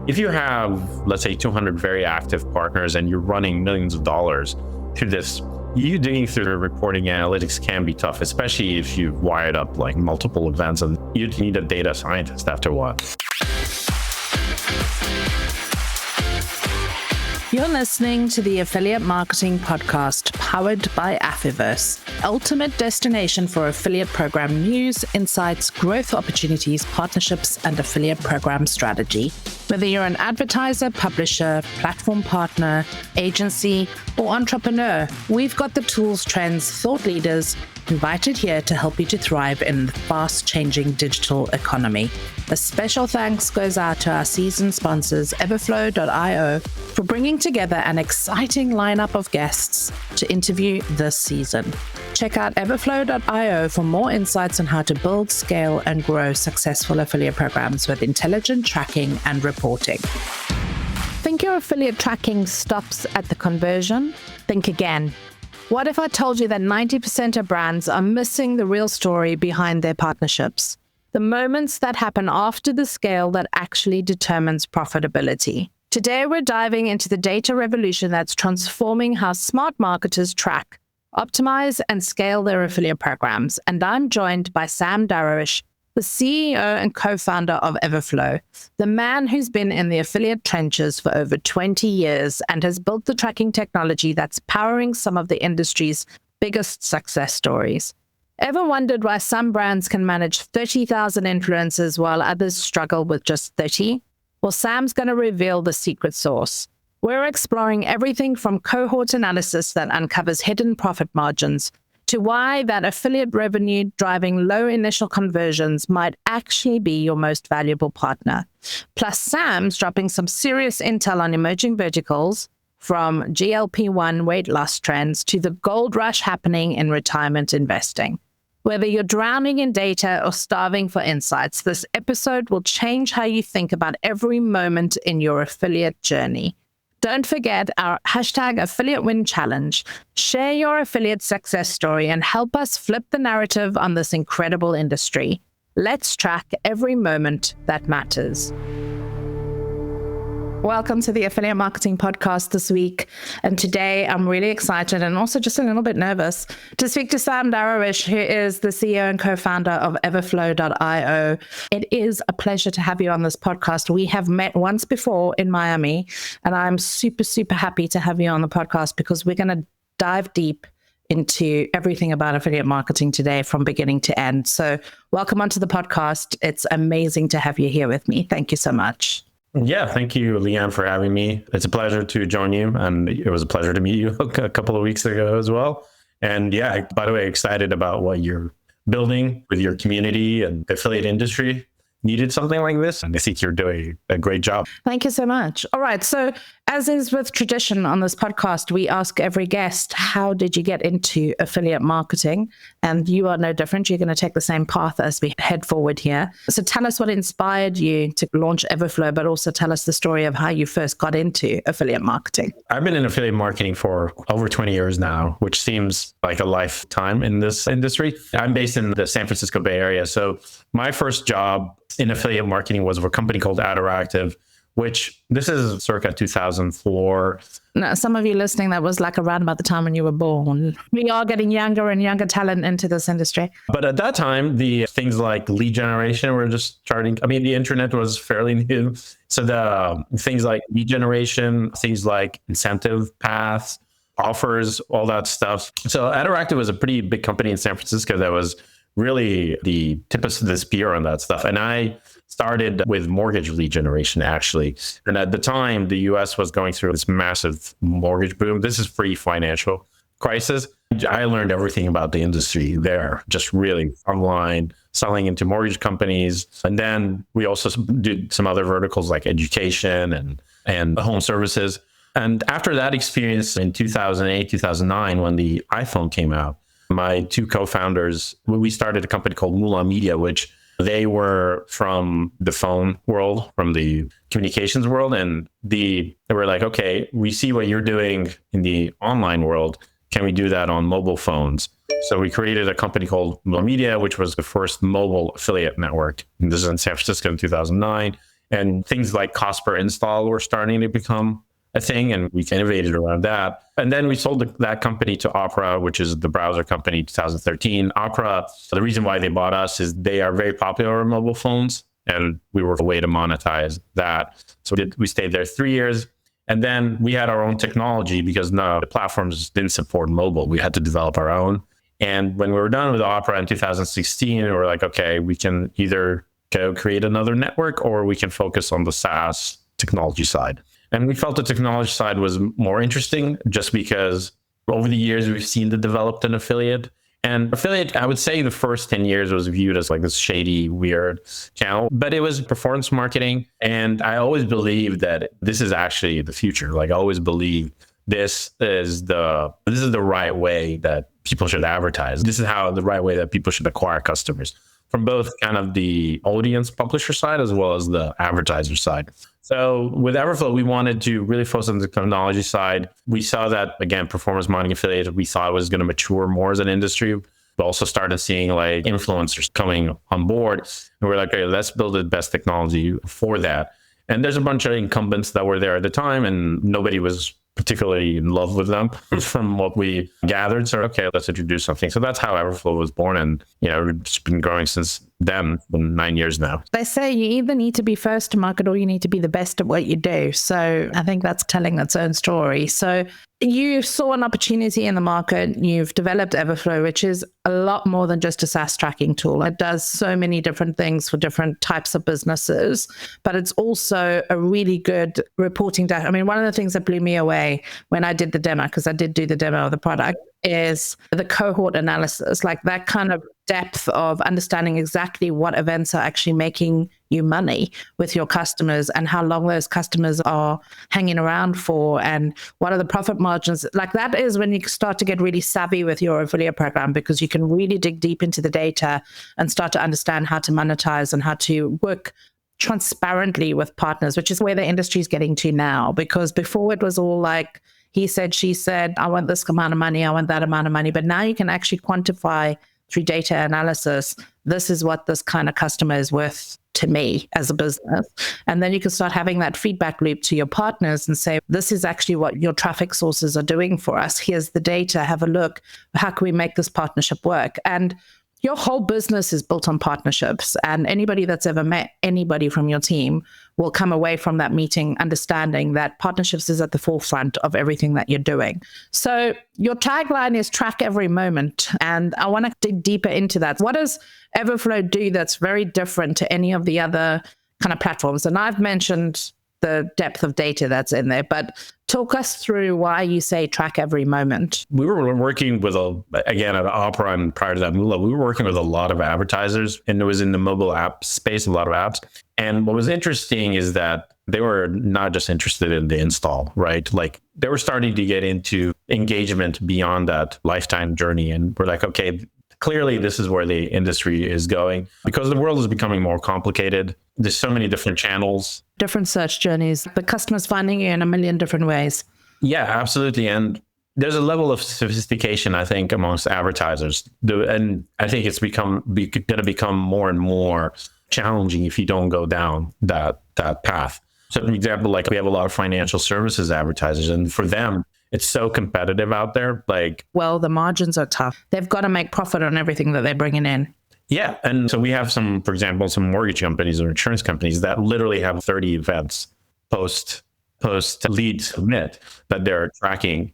If you have, let's say, 200 very active partners and you're running millions of dollars through this, you digging through the reporting analytics can be tough, especially if you've wired up like multiple events and you need a data scientist after a while. You're listening to the Affiliate Marketing Podcast powered by Affiverse, ultimate destination for affiliate program news, insights, growth opportunities, partnerships, and affiliate program strategy. Whether you're an advertiser, publisher, platform partner, agency, or entrepreneur, we've got the tools, trends, thought leaders invited here to help you to thrive in the fast-changing digital economy. A special thanks goes out to our season sponsors, Everflow.io, for bringing together an exciting lineup of guests to interview this season. Check out Everflow.io for more insights on how to build, scale, and grow successful affiliate programs with intelligent tracking and reporting. Think your affiliate tracking stops at the conversion? Think again. What if I told you that 90% of brands are missing the real story behind their partnerships? The moments that happen after the scale that actually determines profitability. Today, we're diving into the data revolution that's transforming how smart marketers track, optimize, and scale their affiliate programs. And I'm joined by Sam Darwish, the CEO and co-founder of Everflow, the man who's been in the affiliate trenches for over 20 years and has built the tracking technology that's powering some of the industry's biggest success stories. Ever wondered why some brands can manage 30,000 influencers while others struggle with just 30? Well, Sam's going to reveal the secret sauce. We're exploring everything from cohort analysis that uncovers hidden profit margins to why that affiliate revenue driving low initial conversions might actually be your most valuable partner. Plus, Sam's dropping some serious intel on emerging verticals, from GLP-1 weight loss trends to the gold rush happening in retirement investing. Whether you're drowning in data or starving for insights, this episode will change how you think about every moment in your affiliate journey. Don't forget our #AffiliateWin challenge. Share your affiliate success story and help us flip the narrative on this incredible industry. Let's track every moment that matters. Welcome to the Affiliate Marketing Podcast this week. And today I'm really excited and also just a little bit nervous to speak to Sam Darwish, who is the CEO and co-founder of Everflow.io. It is a pleasure to have you on this podcast. We have met once before in Miami, and I'm super, super happy to have you on the podcast because we're going to dive deep into everything about affiliate marketing today from beginning to end. So welcome onto the podcast. It's amazing to have you here with me. Thank you so much. Yeah, thank you, Leanne, for having me. It's a pleasure to join you, and it was a pleasure to meet you a couple of weeks ago as well. And yeah, by the way, excited about what you're building with your community and affiliate industry. Needed something like this, and I think you're doing a great job. Thank you so much. All right, so as is with tradition on this podcast, we ask every guest, how did you get into affiliate marketing? And you are no different. You're going to take the same path as we head forward here. So tell us what inspired you to launch Everflow, but also tell us the story of how you first got into affiliate marketing. I've been in affiliate marketing for over 20 years now, which seems like a lifetime in this industry. I'm based in the San Francisco Bay Area. So my first job in affiliate marketing was for a company called Advertise, which this is circa 2004. Now, some of you listening, that was like around about the time when you were born. We are getting younger and younger talent into this industry. But at that time, the things like lead generation were just starting. I mean, the internet was fairly new. So the things like lead generation, things like incentive paths, offers, all that stuff. So Advertise was a pretty big company in San Francisco that was really the tip of the spear on that stuff. And I started with mortgage lead generation, actually. And at the time, the US was going through this massive mortgage boom. This is pre-financial crisis. I learned everything about the industry there, just really online, selling into mortgage companies. And then we also did some other verticals like education and home services. And after that experience in 2008, 2009, when the iPhone came out, my two co-founders, we started a company called Moolah Media, which they were from the phone world, from the communications world. And they were like, okay, we see what you're doing in the online world. Can we do that on mobile phones? So we created a company called Moolah Media, which was the first mobile affiliate network. And this is in San Francisco in 2009. And things like cost per install were starting to become a thing, and we innovated around that. And then we sold that company to Opera, which is the browser company, 2013. Opera, the reason why they bought us is they are very popular on mobile phones, and we were a way to monetize that. So we stayed there 3 years. And then we had our own technology because the platforms didn't support mobile. We had to develop our own. And when we were done with Opera in 2016, we were like, okay, we can either go create another network or we can focus on the SaaS technology side. And we felt the technology side was more interesting just because over the years, we've seen the developed an affiliate. And affiliate, I would say the first 10 years was viewed as like this shady, weird channel, but it was performance marketing. And I always believed that this is actually the future. Like I always believe this is the right way that people should advertise. This is the right way that people should acquire customers from both kind of the audience publisher side as well as the advertiser side. So with Everflow, we wanted to really focus on the technology side. We saw that, again, performance marketing affiliates, we thought was going to mature more as an industry. We also started seeing like influencers coming on board. And we're like, okay, let's build the best technology for that. And there's a bunch of incumbents that were there at the time, and nobody was particularly in love with them from what we gathered. So, okay, let's introduce something. So that's how Everflow was born. And, it's been growing since then, for 9 years now. They say you either need to be first to market or you need to be the best at what you do. So I think that's telling its own story. So you saw an opportunity in the market. You've developed Everflow, which is a lot more than just a SaaS tracking tool. It does so many different things for different types of businesses, but it's also a really good reporting data. I mean, one of the things that blew me away when I did the demo, because I did do the demo of the product, is the cohort analysis, like that kind of depth of understanding exactly what events are actually making you money with your customers and how long those customers are hanging around for and what are the profit margins. Like that is when you start to get really savvy with your affiliate program, because you can really dig deep into the data and start to understand how to monetize and how to work transparently with partners, which is where the industry is getting to now. Because before it was all like, he said, she said, I want this amount of money, I want that amount of money. But now you can actually quantify through data analysis, this is what this kind of customer is worth to me as a business. And then you can start having that feedback loop to your partners and say, this is actually what your traffic sources are doing for us. Here's the data, have a look. How can we make this partnership work? And your whole business is built on partnerships, and anybody that's ever met anybody from your team will come away from that meeting understanding that partnerships is at the forefront of everything that you're doing. So your tagline is track every moment, and I want to dig deeper into that. What does Everflow do that's very different to any of the other kind of platforms? And I've mentioned the depth of data that's in there, but talk us through why you say track every moment. We were working with, again, at Opera and prior to that, Moolah, we were working with a lot of advertisers, and it was in the mobile app space, a lot of apps. And what was interesting is that they were not just interested in the install, right? Like they were starting to get into engagement beyond that lifetime journey. And we're like, okay, clearly this is where the industry is going because the world is becoming more complicated. There's so many different channels. Different search journeys. The customer's finding you in a million different ways. Yeah, absolutely. And there's a level of sophistication, I think, amongst advertisers. And I think it's going to become more and more challenging if you don't go down that path. So, for example, like we have a lot of financial services advertisers, and for them, it's so competitive out there. Well, the margins are tough. They've got to make profit on everything that they're bringing in. Yeah. And so we have for example, some mortgage companies or insurance companies that literally have 30 events post lead submit that they're tracking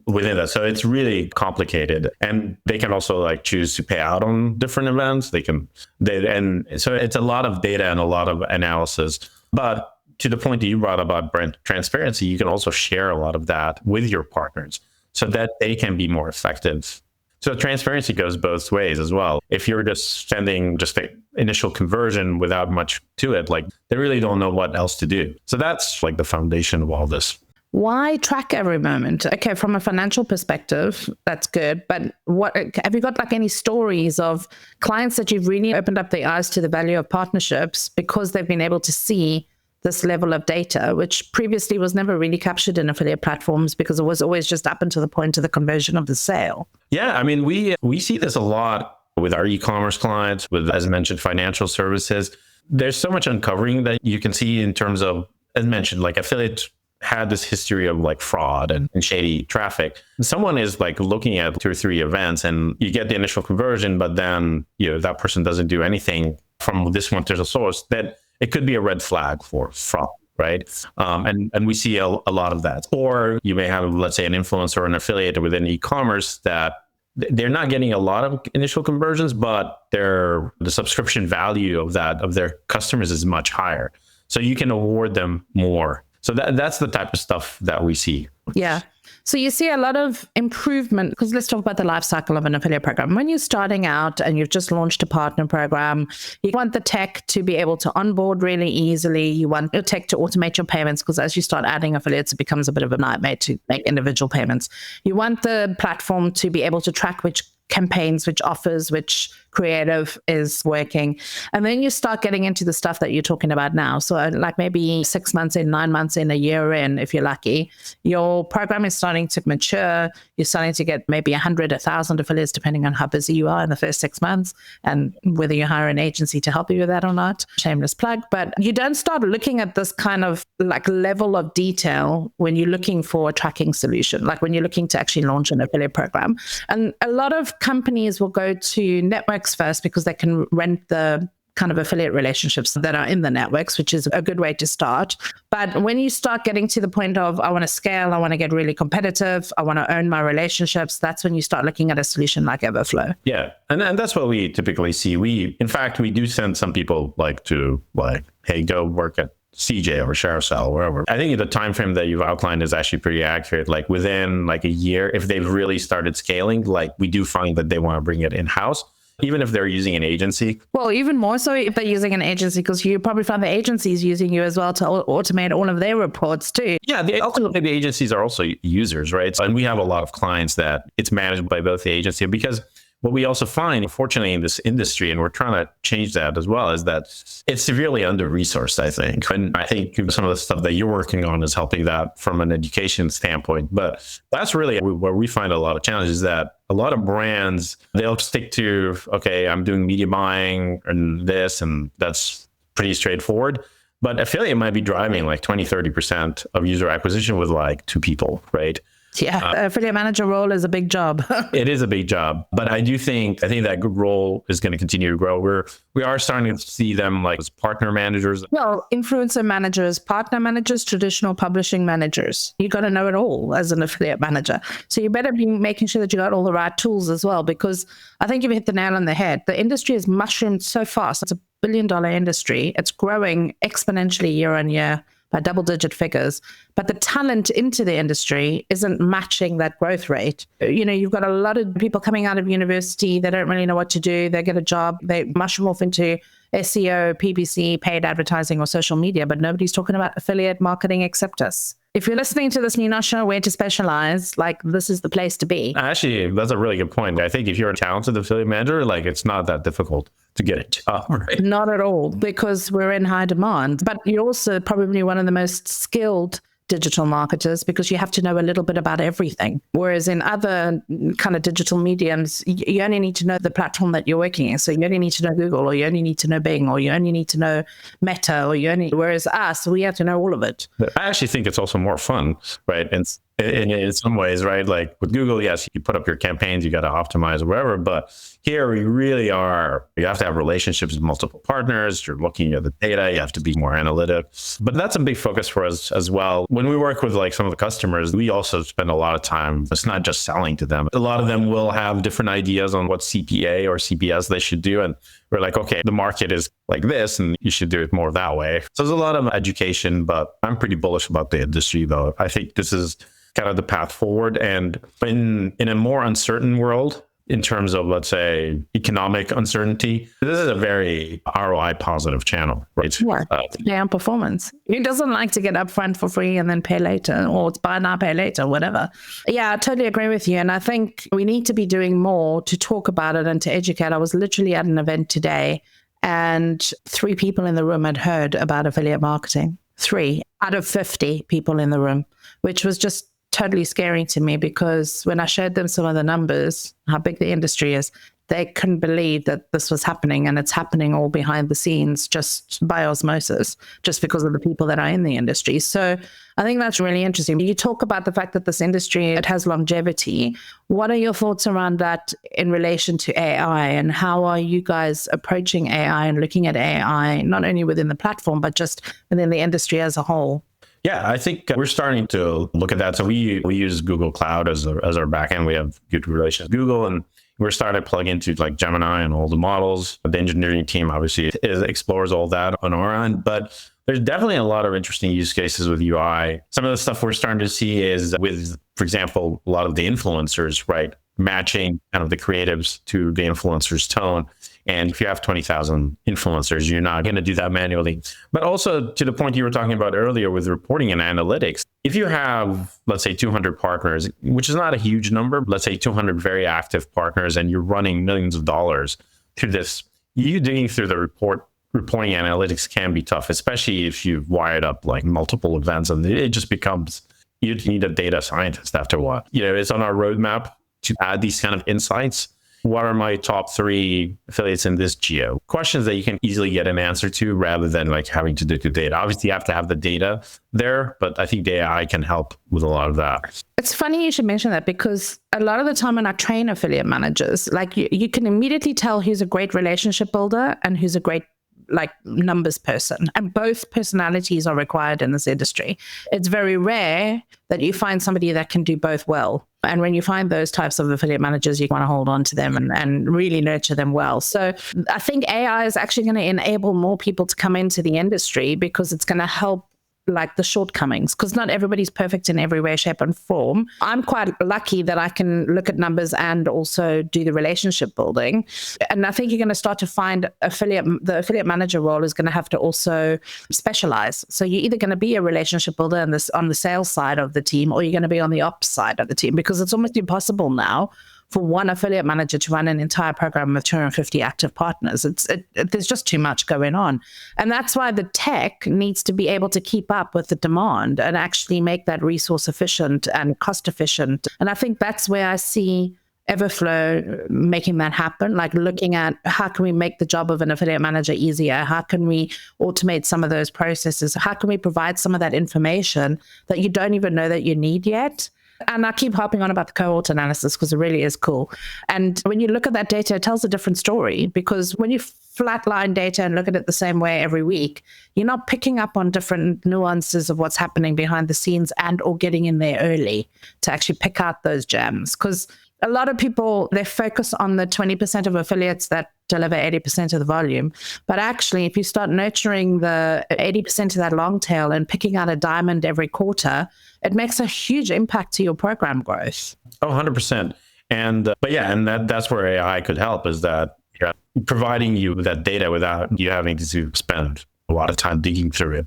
within that. So it's really complicated. And they can also choose to pay out on different events. And so it's a lot of data and a lot of analysis. But to the point that you brought about brand transparency, you can also share a lot of that with your partners so that they can be more effective. So transparency goes both ways as well. If you're just sending just the initial conversion without much to it, they really don't know what else to do. So that's the foundation of all this. Why track every moment? Okay, from a financial perspective, that's good. But have you got any stories of clients that you've really opened up their eyes to the value of partnerships because they've been able to see this level of data, which previously was never really captured in affiliate platforms because it was always just up until the point of the conversion of the sale? Yeah, I mean, we see this a lot with our e-commerce clients, with, as I mentioned, financial services. there's so much uncovering that you can see in terms of, as mentioned, like affiliates had this history of like fraud and shady traffic. Someone is like looking at 2 or 3 events and you get the initial conversion, but then, that person doesn't do anything from this one to the source, then it could be a red flag for fraud. Right. And we see a lot of that. Or you may have, let's say, an influencer or an affiliate within e-commerce that they're not getting a lot of initial conversions, but the subscription value of their customers is much higher. So you can award them more. So that's the type of stuff that we see. Yeah. So you see a lot of improvement, because let's talk about the life cycle of an affiliate program. When you're starting out and you've just launched a partner program, you want the tech to be able to onboard really easily. You want your tech to automate your payments, because as you start adding affiliates, it becomes a bit of a nightmare to make individual payments. You want the platform to be able to track which campaigns, which offers, which creative is working. And then you start getting into the stuff that you're talking about now. So like maybe 6 months in, 9 months in, a year in, if you're lucky, your program is starting to mature. You're starting to get maybe 100, 1,000 affiliates, depending on how busy you are in the first 6 months and whether you hire an agency to help you with that or not. Shameless plug. But you don't start looking at this kind of like level of detail when you're looking for a tracking solution, like when you're looking to actually launch an affiliate program. And a lot of companies will go to networks first because they can rent the kind of affiliate relationships that are in the networks, which is a good way to start. But when you start getting to the point of, I want to scale, I want to get really competitive, I want to own my relationships, that's when you start looking at a solution like Everflow. Yeah. And that's what we typically see. In fact, we do send some people hey, go work at CJ or Carousel, wherever. I think the time frame that you've outlined is actually pretty accurate. Like within like a year, if they've really started scaling, like we do find that they want to bring it in-house, even if they're using an agency. Well, even more so if they're using an agency, because you probably find the agencies using you as well to automate all of their reports too. Yeah, ultimately the agencies are also users, right? And we have a lot of clients that it's managed by both the agency, because what we also find, unfortunately, in this industry, and we're trying to change that as well, is that it's severely under-resourced, I think. And I think some of the stuff that you're working on is helping that from an education standpoint. But that's really where we find a lot of challenges, that a lot of brands, they'll stick to, okay, I'm doing media buying and this, and that's pretty straightforward. But affiliate might be driving like 20, 30% of user acquisition with like 2 people, right? Yeah, affiliate manager role is a big job. It is a big job, but I think that good role is going to continue to grow. We are starting to see them like as partner managers. Well, influencer managers, partner managers, traditional publishing managers. You got to know it all as an affiliate manager. So you better be making sure that you got all the right tools as well, because I think you've hit the nail on the head. The industry has mushroomed so fast. It's $1 billion industry. It's growing exponentially year on year by double-digit figures, but the talent into the industry isn't matching that growth rate. You've got a lot of people coming out of university, they don't really know what to do, they get a job, they mushroom off into SEO, PPC, paid advertising, or social media, but nobody's talking about affiliate marketing except us. If you're listening to this and you're not sure where to specialize, like this is the place to be. Actually, that's a really good point. I think if you're a talented affiliate manager, like it's not that difficult to get a job, right? Not at all, because we're in high demand. But you're also probably one of the most skilled digital marketers, because you have to know a little bit about everything. Whereas in other kind of digital mediums, you only need to know the platform that you're working in. So you only need to know Google, or you only need to know Bing, or you only need to know Meta, whereas us, we have to know all of it. I actually think it's also more fun, right? And in some ways, right? Like with Google, yes, you put up your campaigns, you got to optimize or whatever. But here we really you have to have relationships with multiple partners. You're looking at the data. You have to be more analytic. But that's a big focus for us as well. When we work with like some of the customers, we also spend a lot of time. It's not just selling to them. A lot of them will have different ideas on what CPA or CPS they should do. And we're like, okay, the market is like this, and you should do it more that way. So there's a lot of education, but I'm pretty bullish about the industry, though. I think this is kind of the path forward. And in a more uncertain world, in terms of, let's say, economic uncertainty, this is a very ROI positive channel, right? Yeah, pay on performance. Who doesn't like to get upfront for free and then pay later, or buy now, pay later, whatever? Yeah, I totally agree with you. And I think we need to be doing more to talk about it and to educate. I was literally at an event today, and 3 people in the room had heard about affiliate marketing. 3 out of 50 people in the room, which was just totally scary to me, because when I showed them some of the numbers, how big the industry is, they couldn't believe that this was happening, and it's happening all behind the scenes just by osmosis, just because of the people that are in the industry. So I think that's really interesting. You talk about the fact that this industry, it has longevity. What are your thoughts around that in relation to AI, and how are you guys approaching AI and looking at AI, not only within the platform, but just within the industry as a whole? Yeah, I think we're starting to look at that. So we use Google Cloud as our backend. We have good relations with Google, and we're starting to plug into like Gemini and all the models. The engineering team obviously explores all that on our end, but there's definitely a lot of interesting use cases with UI. Some of the stuff we're starting to see is with, for example, a lot of the influencers, right? Matching kind of the creatives to the influencer's tone. And if you have 20,000 influencers, you're not going to do that manually. But also to the point you were talking about earlier with reporting and analytics, if you have, let's say, 200 partners, which is not a huge number, let's say 200 very active partners, and you're running millions of dollars through this, you digging through the reporting analytics can be tough, especially if you've wired up like multiple events, and it just becomes, you need a data scientist after a while. It's on our roadmap to add these kind of insights. What are my top 3 affiliates in this geo? Questions that you can easily get an answer to rather than like having to dig the data. Obviously, you have to have the data there, but I think the AI can help with a lot of that. It's funny you should mention that, because a lot of the time when I train affiliate managers, like you can immediately tell who's a great relationship builder and who's a great like numbers person, and both personalities are required in this industry. It's very rare that you find somebody that can do both well. And when you find those types of affiliate managers, you want to hold on to them and really nurture them well. So I think AI is actually going to enable more people to come into the industry, because it's going to help like the shortcomings, because not everybody's perfect in every way, shape, and form. I'm quite lucky that I can look at numbers and also do the relationship building. And I think you're going to start to find the affiliate manager role is going to have to also specialize. So you're either going to be a relationship builder on the sales side of the team, or you're going to be on the ops side of the team, because it's almost impossible now for one affiliate manager to run an entire program with 250 active partners. There's just too much going on. And that's why the tech needs to be able to keep up with the demand and actually make that resource efficient and cost efficient. And I think that's where I see Everflow making that happen, like looking at how can we make the job of an affiliate manager easier? How can we automate some of those processes? How can we provide some of that information that you don't even know that you need yet? And I keep harping on about the cohort analysis because it really is cool. And when you look at that data, it tells a different story, because when you flatline data and look at it the same way every week, you're not picking up on different nuances of what's happening behind the scenes and or getting in there early to actually pick out those gems. Because a lot of people, they focus on the 20% of affiliates that deliver 80% of the volume. But actually, if you start nurturing the 80% of that long tail and picking out a diamond every quarter, it makes a huge impact to your program growth. Oh, 100%. And that's where AI could help, is that providing you with that data without you having to spend a lot of time digging through it.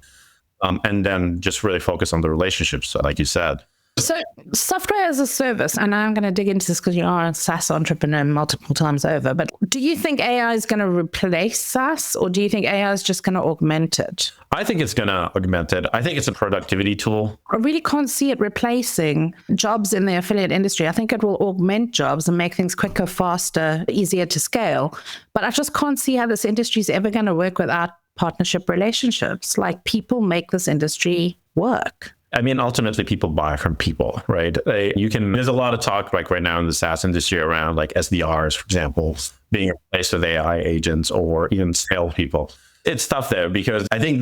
And then just really focus on the relationships, like you said. So software as a service, and I'm going to dig into this because you are a SaaS entrepreneur multiple times over, but do you think AI is going to replace SaaS, or do you think AI is just going to augment it? I think it's going to augment it. I think it's a productivity tool. I really can't see it replacing jobs in the affiliate industry. I think it will augment jobs and make things quicker, faster, easier to scale. But I just can't see how this industry is ever going to work without partnership relationships. Like, people make this industry work. I mean, ultimately, people buy from people, right? There's a lot of talk like right now in the SaaS industry around like SDRs, for example, being replaced with AI agents or even salespeople. It's tough there because I think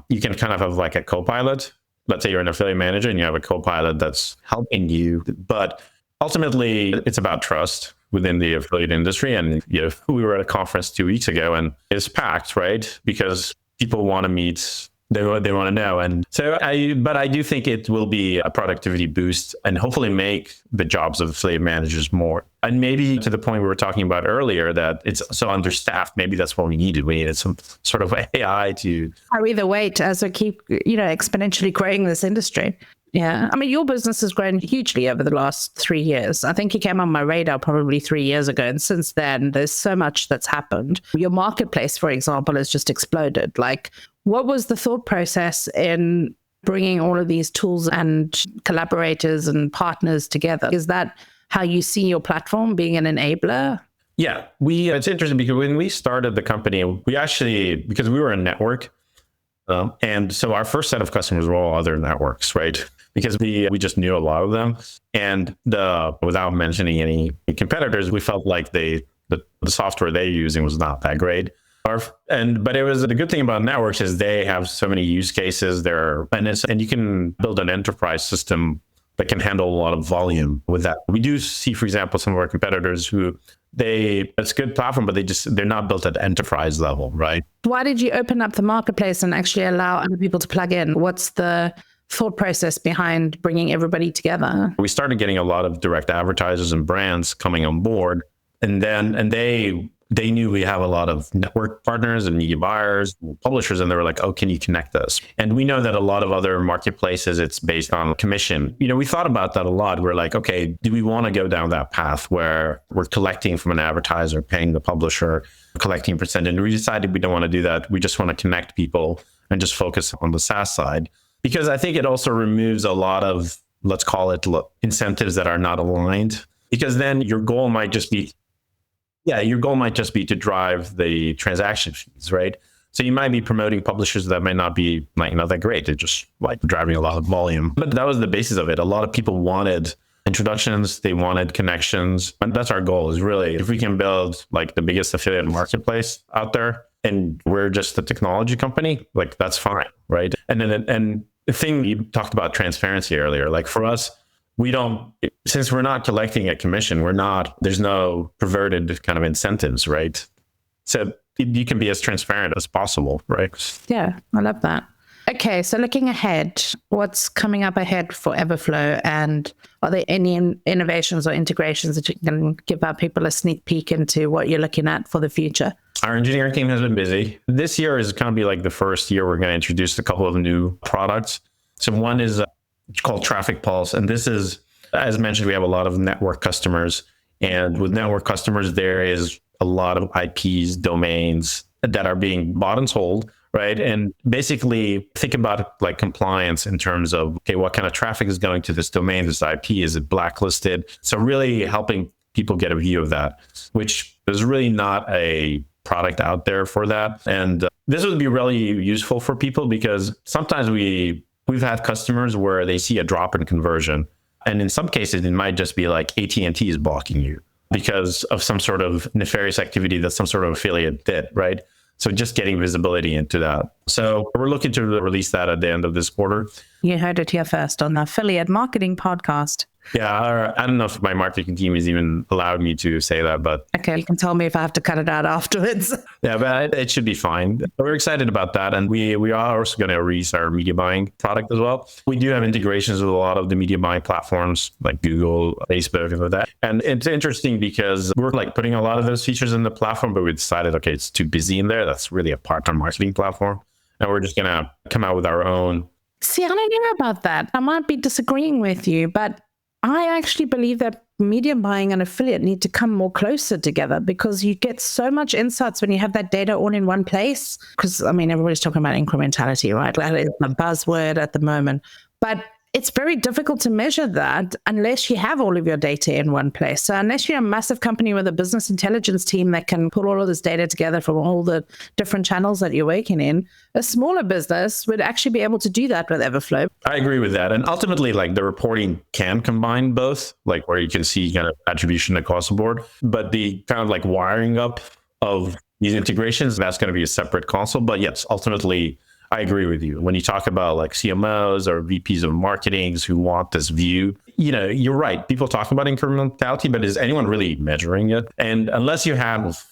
you can kind of have like a co-pilot. Let's say you're an affiliate manager and you have a co-pilot that's helping you, but ultimately it's about trust within the affiliate industry. And we were at a conference 2 weeks ago and it's packed, right? Because people want to meet. They want to know. And so I do think it will be a productivity boost and hopefully make the jobs of affiliate managers more. And maybe to the point we were talking about earlier, that it's so understaffed, maybe that's what we needed. We needed some sort of AI to carry the weight as we keep, exponentially growing this industry. Yeah. I mean, your business has grown hugely over the last 3 years. I think you came on my radar probably 3 years ago. And since then, there's so much that's happened. Your marketplace, for example, has just exploded. Like, what was the thought process in bringing all of these tools and collaborators and partners together? Is that how you see your platform being an enabler? Yeah, it's interesting because when we started the company, we actually, because we were a network, and so our first set of customers were all other networks, right? Because we just knew a lot of them, and without mentioning any competitors, we felt like the software they're using was not that great. But it was the good thing about networks is they have so many use cases there, and you can build an enterprise system that can handle a lot of volume with that. We do see, for example, some of our competitors who it's a good platform, but they're not built at enterprise level, right? Why did you open up the marketplace and actually allow other people to plug in? What's the thought process behind bringing everybody together? We started getting a lot of direct advertisers and brands coming on board, and they knew we have a lot of network partners and media buyers, and publishers, and they were like, oh, can you connect us? And we know that a lot of other marketplaces, it's based on commission. We thought about that a lot. We're like, okay, do we want to go down that path where we're collecting from an advertiser, paying the publisher, collecting percent? And we decided we don't want to do that. We just want to connect people and just focus on the SaaS side. Because I think it also removes a lot of, let's call it, incentives that are not aligned. Because then your goal might just be to drive the transaction fees, right? So you might be promoting publishers that might not be that great. They're just like driving a lot of volume. But that was the basis of it. A lot of people wanted introductions, they wanted connections. And that's our goal, is really, if we can build like the biggest affiliate marketplace out there and we're just a technology company, like that's fine, right? And the thing you talked about transparency earlier, like for us, since we're not collecting a commission, there's no perverted kind of incentives, right? So you can be as transparent as possible, right? Yeah, I love that. Okay, so looking ahead, what's coming up ahead for Everflow, and are there any innovations or integrations that you can give our people a sneak peek into what you're looking at for the future? Our engineering team has been busy. This year is going to be like the first year we're going to introduce a couple of new products. So one is called Traffic Pulse. And this is, as mentioned, we have a lot of network customers. And with network customers, there is a lot of IPs, domains that are being bought and sold, right? And basically think about like compliance in terms of, okay, what kind of traffic is going to this domain, this IP? Is it blacklisted? So really helping people get a view of that, which there's really not a product out there for that. And this would be really useful for people because sometimes we've had customers where they see a drop in conversion. And in some cases, it might just be like AT&T is blocking you because of some sort of nefarious activity that some sort of affiliate did, right? So just getting visibility into that. So we're looking to release that at the end of this quarter. You heard it here first on the Affiliate Marketing Podcast. Yeah, I don't know if my marketing team has even allowed me to say that, but... Okay, you can tell me if I have to cut it out afterwards. Yeah, but it should be fine. We're excited about that. And we are also going to release our media buying product as well. We do have integrations with a lot of the media buying platforms like Google, Facebook, and all that. And it's interesting because we're like putting a lot of those features in the platform, but we decided, okay, it's too busy in there. That's really a part-time marketing platform. And we're just going to come out with our own. See, I don't know about that. I might be disagreeing with you, but I actually believe that media buying and affiliate need to come more closer together because you get so much insights when you have that data all in one place. Because, I mean, everybody's talking about incrementality, right? That is the buzzword at the moment. But it's very difficult to measure that unless you have all of your data in one place. So unless you're a massive company with a business intelligence team that can pull all of this data together from all the different channels that you're working in, a smaller business would actually be able to do that with Everflow. I agree with that. And ultimately, like the reporting can combine both, like where you can see kind of attribution across the board, but the kind of like wiring up of these integrations, that's going to be a separate console. But yes, ultimately, I agree with you. When you talk about like CMOs or VPs of marketing who want this view, you're right. People talk about incrementality, but is anyone really measuring it? And unless you have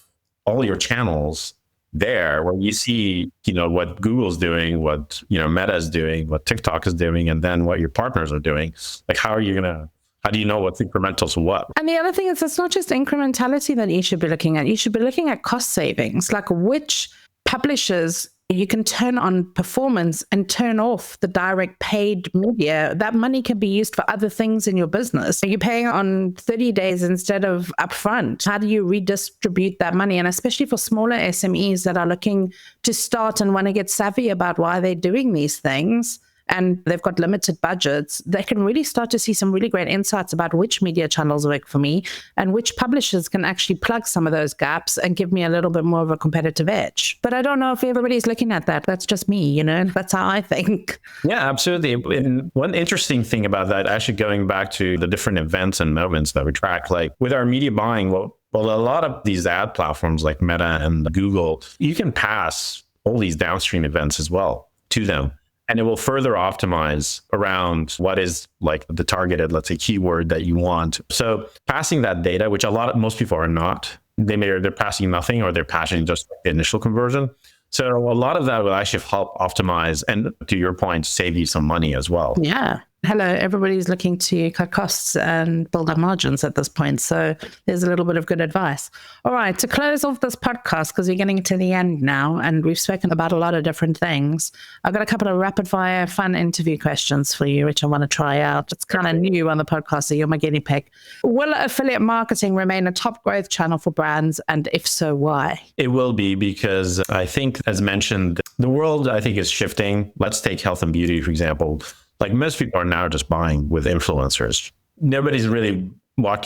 all your channels there where you see, what Google's doing, what, Meta is doing, what TikTok is doing, and then what your partners are doing, like how do you know what's incremental to what? And the other thing is it's not just incrementality that you should be looking at. You should be looking at cost savings, like which publishers you can turn on performance and turn off the direct paid media. That money can be used for other things in your business. Are you paying on 30 days instead of upfront? How do you redistribute that money? And especially for smaller SMEs that are looking to start and want to get savvy about why they're doing these things, and they've got limited budgets, they can really start to see some really great insights about which media channels work for me and which publishers can actually plug some of those gaps and give me a little bit more of a competitive edge. But I don't know if everybody's looking at that. That's just me, that's how I think. Yeah, absolutely. And one interesting thing about that, actually going back to the different events and moments that we track, like with our media buying, well, a lot of these ad platforms like Meta and Google, you can pass all these downstream events as well to them. And it will further optimize around what is like the targeted, let's say, keyword that you want. So passing that data, which most people are not, they're passing nothing, or they're passing just the initial conversion. So a lot of that will actually help optimize and, to your point, save you some money as well. Yeah. Hello, everybody's looking to cut costs and build up margins at this point. So there's a little bit of good advice. All right, to close off this podcast, because we're getting to the end now, and we've spoken about a lot of different things, I've got a couple of rapid fire fun interview questions for you, which I want to try out. It's kind of new on the podcast, so you're my guinea pig. Will affiliate marketing remain a top growth channel for brands? And if so, why? It will be, because I think, as mentioned, the world, I think, is shifting. Let's take health and beauty, for example. Like, most people are now just buying with influencers. Nobody's really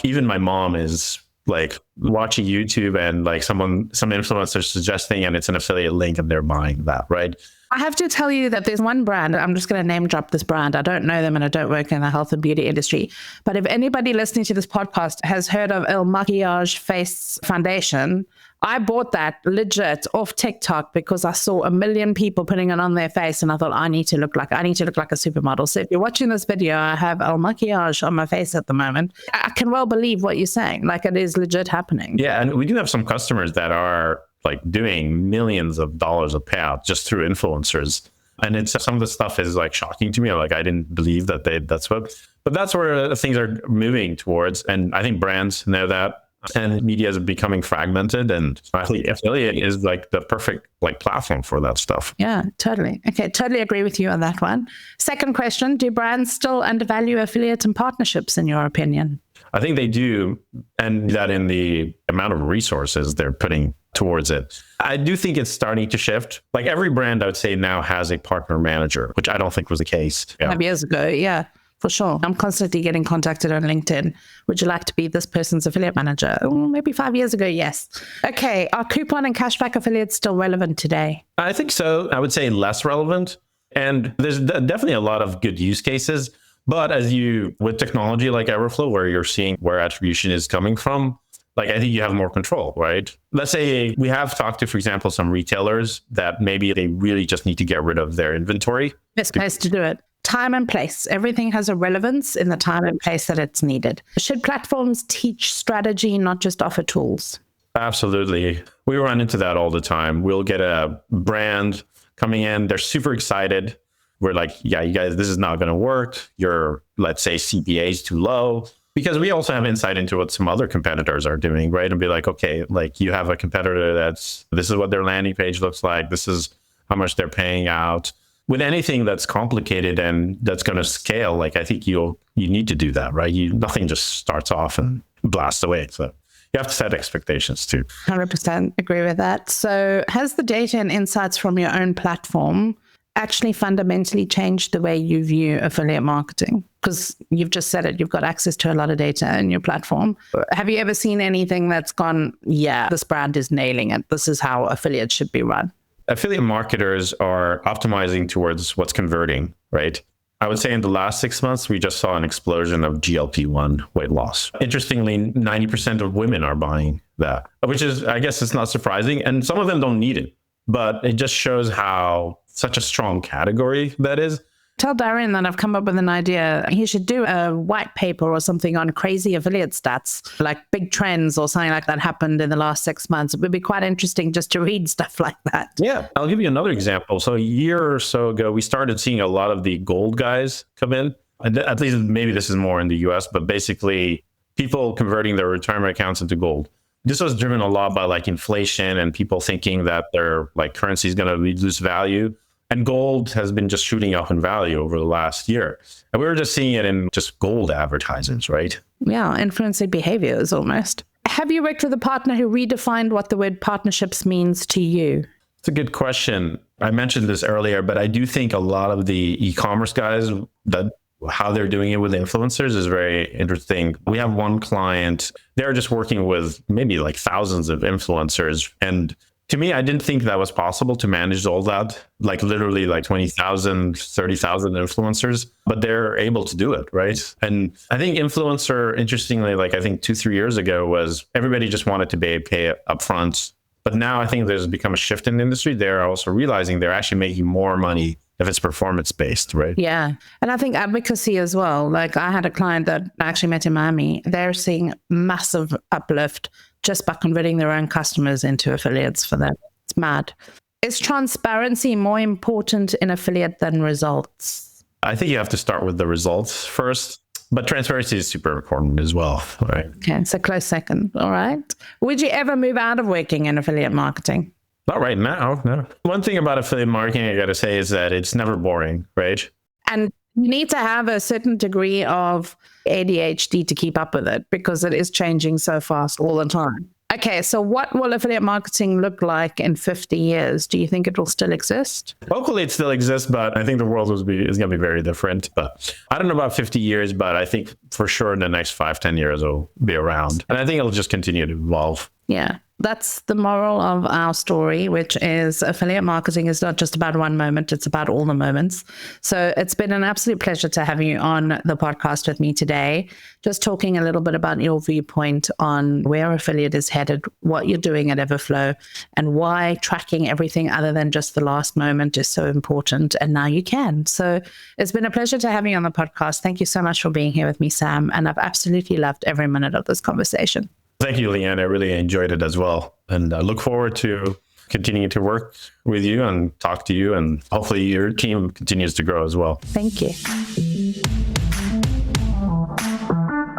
even my mom is like watching YouTube and like some influencer suggesting, and it's an affiliate link, and they're buying that, right? I have to tell you that there's one brand, I'm just going to name drop this brand. I don't know them and I don't work in the health and beauty industry. But if anybody listening to this podcast has heard of El Maquillage Face Foundation, I bought that legit off TikTok because I saw 1 million people putting it on their face, and I thought I need to look like a supermodel. So if you're watching this video, I have El Maquillage on my face at the moment. I can well believe what you're saying. Like, it is legit happening. Yeah, and we do have some customers that are like doing millions of dollars of payout just through influencers. And some of the stuff is like shocking to me. Like, I didn't believe but that's where things are moving towards. And I think brands know that. And media is becoming fragmented, and I think affiliate is like the perfect like platform for that stuff. Yeah, totally. Okay, totally agree with you on that one. Second question, do brands still undervalue affiliates and partnerships in your opinion? I think they do, and that in the amount of resources they're putting towards it. I do think it's starting to shift. Like, every brand, I would say, now has a partner manager, which I don't think was the case 5 years ago. Yeah. For sure. I'm constantly getting contacted on LinkedIn. Would you like to be this person's affiliate manager? Oh, maybe 5 years ago, yes. Okay. Are coupon and cashback affiliates still relevant today? I think so. I would say less relevant. And there's definitely a lot of good use cases. But with technology like Everflow, where you're seeing where attribution is coming from, like, I think you have more control, right? Let's say we have talked to, for example, some retailers that maybe they really just need to get rid of their inventory. Best place to do it. Time and place. Everything has a relevance in the time and place that it's needed. Should platforms teach strategy, not just offer tools? Absolutely. We run into that all the time. We'll get a brand coming in. They're super excited. We're like, yeah, you guys, this is not going to work. Your, let's say, CPA is too low. Because we also have insight into what some other competitors are doing, right? And be like, okay, like, you have a competitor this is what their landing page looks like. This is how much they're paying out. With anything that's complicated and that's going to scale, like, I think you need to do that, right? Nothing just starts off and blasts away. So you have to set expectations too. 100% agree with that. So has the data and insights from your own platform actually fundamentally changed the way you view affiliate marketing? Because you've just said it, you've got access to a lot of data in your platform. Have you ever seen anything that's gone, yeah, this brand is nailing it. This is how affiliates should be run? Affiliate marketers are optimizing towards what's converting, right? I would say in the last 6 months, we just saw an explosion of GLP-1 weight loss. Interestingly, 90% of women are buying that, which is, I guess, it's not surprising. And some of them don't need it, but it just shows how such a strong category that is. Tell Darren that I've come up with an idea. He should do a white paper or something on crazy affiliate stats, like big trends or something like that happened in the last 6 months. It would be quite interesting just to read stuff like that. Yeah, I'll give you another example. So a year or so ago, we started seeing a lot of the gold guys come in. At least maybe this is more in the US, but basically people converting their retirement accounts into gold. This was driven a lot by like inflation and people thinking that their like currency is going to lose value. And gold has been just shooting up in value over the last year. And we were just seeing it in just gold advertisements, right? Yeah, influencing behaviors almost. Have you worked with a partner who redefined what the word partnerships means to you? It's a good question. I mentioned this earlier, but I do think a lot of the e-commerce guys, that how they're doing it with influencers is very interesting. We have one client, they're just working with maybe like thousands of influencers. And to me, I didn't think that was possible to manage all that, like literally like 20,000, 30,000 influencers, but they're able to do it, right? And I think influencer, interestingly, like I think 2-3 years ago was everybody just wanted to pay upfront. But now I think there's become a shift in the industry. They're also realizing they're actually making more money if it's performance-based, right? Yeah. And I think advocacy as well. Like I had a client that I actually met in Miami. They're seeing massive uplift just by converting their own customers into affiliates for them. It's mad. Is transparency more important in affiliate than results? I think you have to start with the results first, but transparency is super important as well, right? Okay, it's a close second. All right. Would you ever move out of working in affiliate marketing? Not right now, no. One thing about affiliate marketing, I got to say, is that it's never boring, right? And you need to have a certain degree of ADHD to keep up with it because it is changing so fast all the time. Okay, so what will affiliate marketing look like in 50 years? Do you think it will still exist? Hopefully it still exists, but I think the world is going to be very different. But I don't know about 50 years, but I think for sure in the next 5-10 years it'll be around. And I think it'll just continue to evolve. Yeah. That's the moral of our story, which is affiliate marketing is not just about one moment, it's about all the moments. So it's been an absolute pleasure to have you on the podcast with me today, just talking a little bit about your viewpoint on where affiliate is headed, what you're doing at Everflow, and why tracking everything other than just the last moment is so important. And now you can. So it's been a pleasure to have you on the podcast. Thank you so much for being here with me, Sam. And I've absolutely loved every minute of this conversation. Thank you, Leanne. I really enjoyed it as well. And I look forward to continuing to work with you and talk to you. And hopefully your team continues to grow as well. Thank you.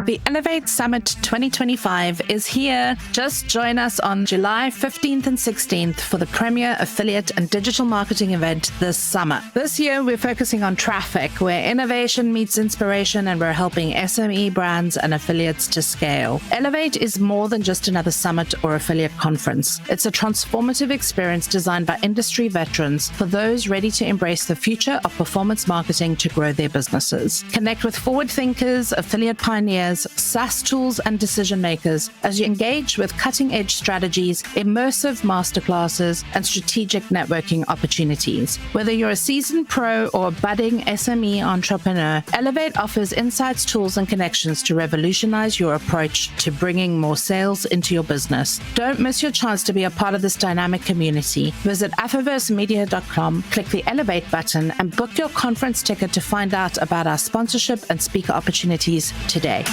The Elevate Summit 2025 is here. Just join us on July 15th and 16th for the premier affiliate and digital marketing event this summer. This year, we're focusing on traffic, where innovation meets inspiration, and we're helping SME brands and affiliates to scale. Elevate is more than just another summit or affiliate conference. It's a transformative experience designed by industry veterans for those ready to embrace the future of performance marketing to grow their businesses. Connect with forward thinkers, affiliate pioneers, SaaS tools, and decision makers as you engage with cutting-edge strategies, immersive masterclasses, and strategic networking opportunities. Whether you're a seasoned pro or a budding SME entrepreneur, Elevate offers insights, tools, and connections to revolutionize your approach to bringing more sales into your business. Don't miss your chance to be a part of this dynamic community. Visit affiversemedia.com, click the Elevate button, and book your conference ticket to find out about our sponsorship and speaker opportunities today.